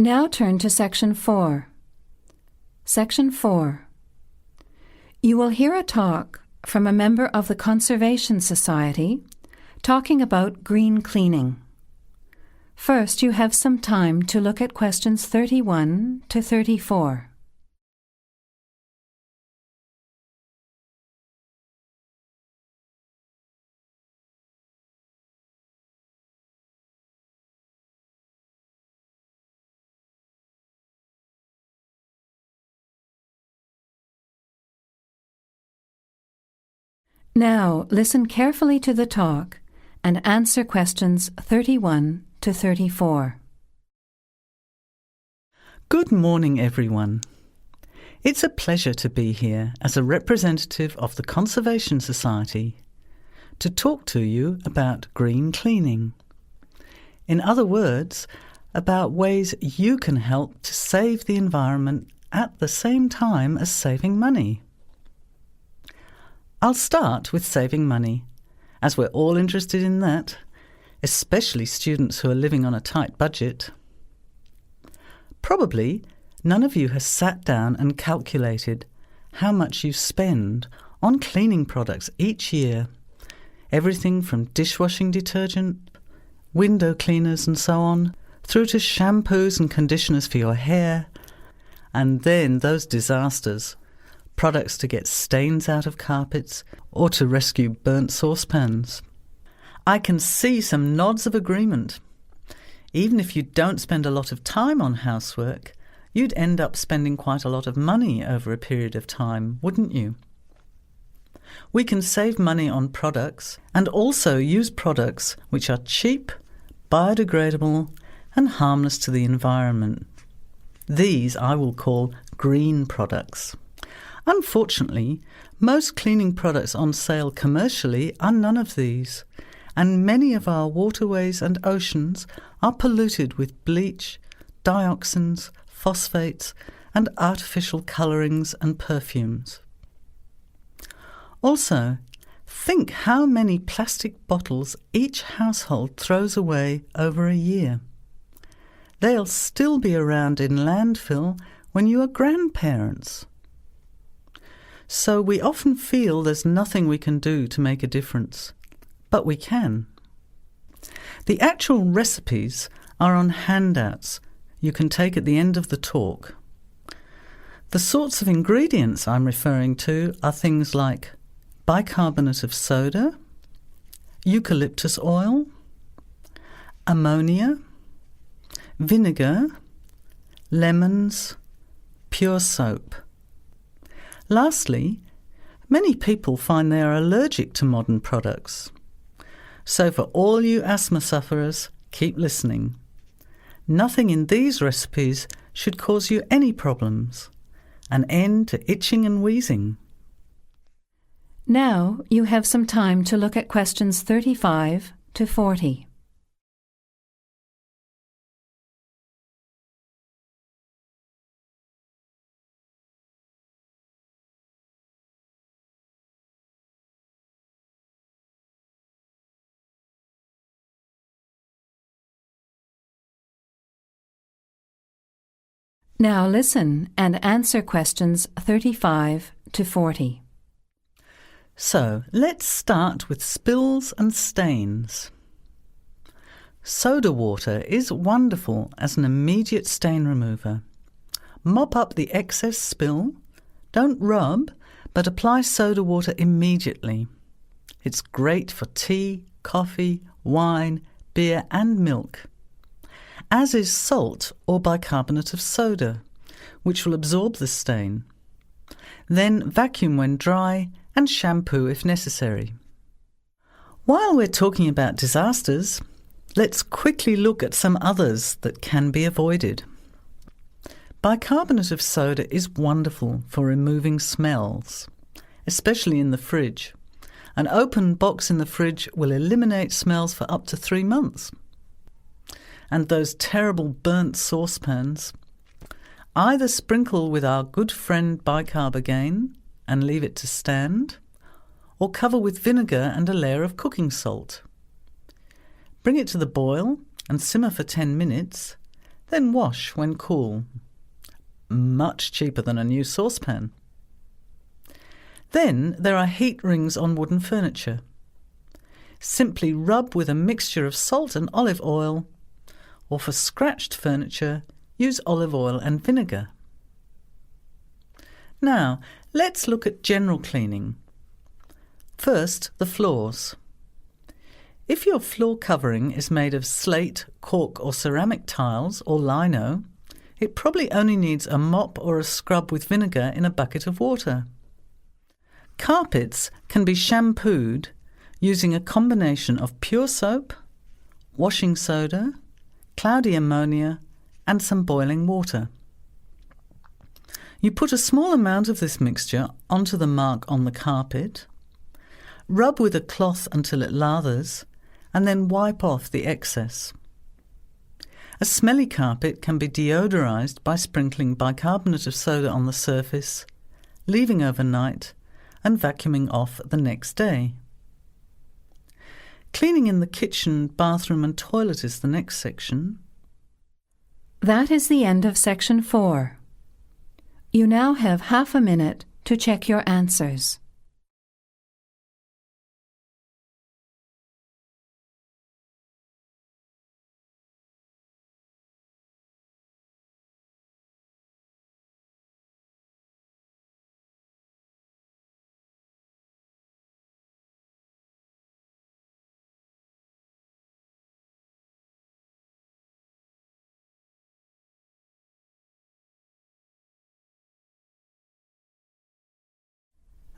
Now turn to Section 4. Section 4. You will hear a talk from a member of the Conservation Society talking about green cleaning. First, you have some time to look at questions 31 to 34. Now, listen carefully to the talk and answer questions 31 to 34. Good morning, everyone. It's a pleasure to be here as a representative of the Conservation Society to talk to you about green cleaning. In other words, about ways you can help to save the environment at the same time as saving money. I'll start with saving money, as we're all interested in that, especially students who are living on a tight budget. Probably none of you has sat down and calculated how much you spend on cleaning products each year, everything from dishwashing detergent, window cleaners and so on, through to shampoos and conditioners for your hair, and then those disasters, products to get stains out of carpets or to rescue burnt saucepans. I can see some nods of agreement. Even if you don't spend a lot of time on housework, you'd end up spending quite a lot of money over a period of time, wouldn't you? We can save money on products and also use products which are cheap, biodegradable and harmless to the environment. These I will call green products. Unfortunately, most cleaning products on sale commercially are none of these, and many of our waterways and oceans are polluted with bleach, dioxins, phosphates, and artificial colourings and perfumes. Also, think how many plastic bottles each household throws away over a year. They'll still be around in landfill when you are grandparents. So we often feel there's nothing we can do to make a difference, but we can. The actual recipes are on handouts you can take at the end of the talk. The sorts of ingredients I'm referring to are things like bicarbonate of soda, eucalyptus oil, ammonia, vinegar, lemons, pure soap. Lastly, many people find they are allergic to modern products. So for all you asthma sufferers, keep listening. Nothing in these recipes should cause you any problems. An end to itching and wheezing. Now you have some time to look at questions 35 to 40. Now listen and answer questions 35 to 40. So, let's start with spills and stains. Soda water is wonderful as an immediate stain remover. Mop up the excess spill. Don't rub, but apply soda water immediately. It's great for tea, coffee, wine, beer and milk. As is salt or bicarbonate of soda, which will absorb the stain. Then vacuum when dry and shampoo if necessary. While we're talking about disasters, let's quickly look at some others that can be avoided. Bicarbonate of soda is wonderful for removing smells, especially in the fridge. An open box in the fridge will eliminate smells for up to 3 months. And those terrible burnt saucepans, either sprinkle with our good friend bicarb again and leave it to stand, or cover with vinegar and a layer of cooking salt. Bring it to the boil and simmer for 10 minutes, Then wash when cool. Much cheaper than a new saucepan. Then there are heat rings on wooden furniture. Simply rub with a mixture of salt and olive oil, or for scratched furniture, use olive oil and vinegar. Now, let's look at general cleaning. First, the floors. If your floor covering is made of slate, cork or ceramic tiles or lino, it probably only needs a mop or a scrub with vinegar in a bucket of water. Carpets can be shampooed using a combination of pure soap, washing soda, cloudy ammonia and some boiling water. You put a small amount of this mixture onto the mark on the carpet, rub with a cloth until it lathers, and then wipe off the excess. A smelly carpet can be deodorized by sprinkling bicarbonate of soda on the surface, leaving overnight, and vacuuming off the next day. Cleaning in the kitchen, bathroom and toilet is the next section. That is the end of section 4. You now have half a minute to check your answers.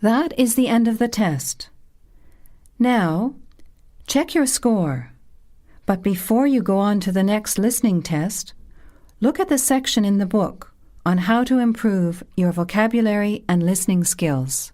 That is the end of the test. Now, check your score. But before you go on to the next listening test, look at the section in the book on how to improve your vocabulary and listening skills.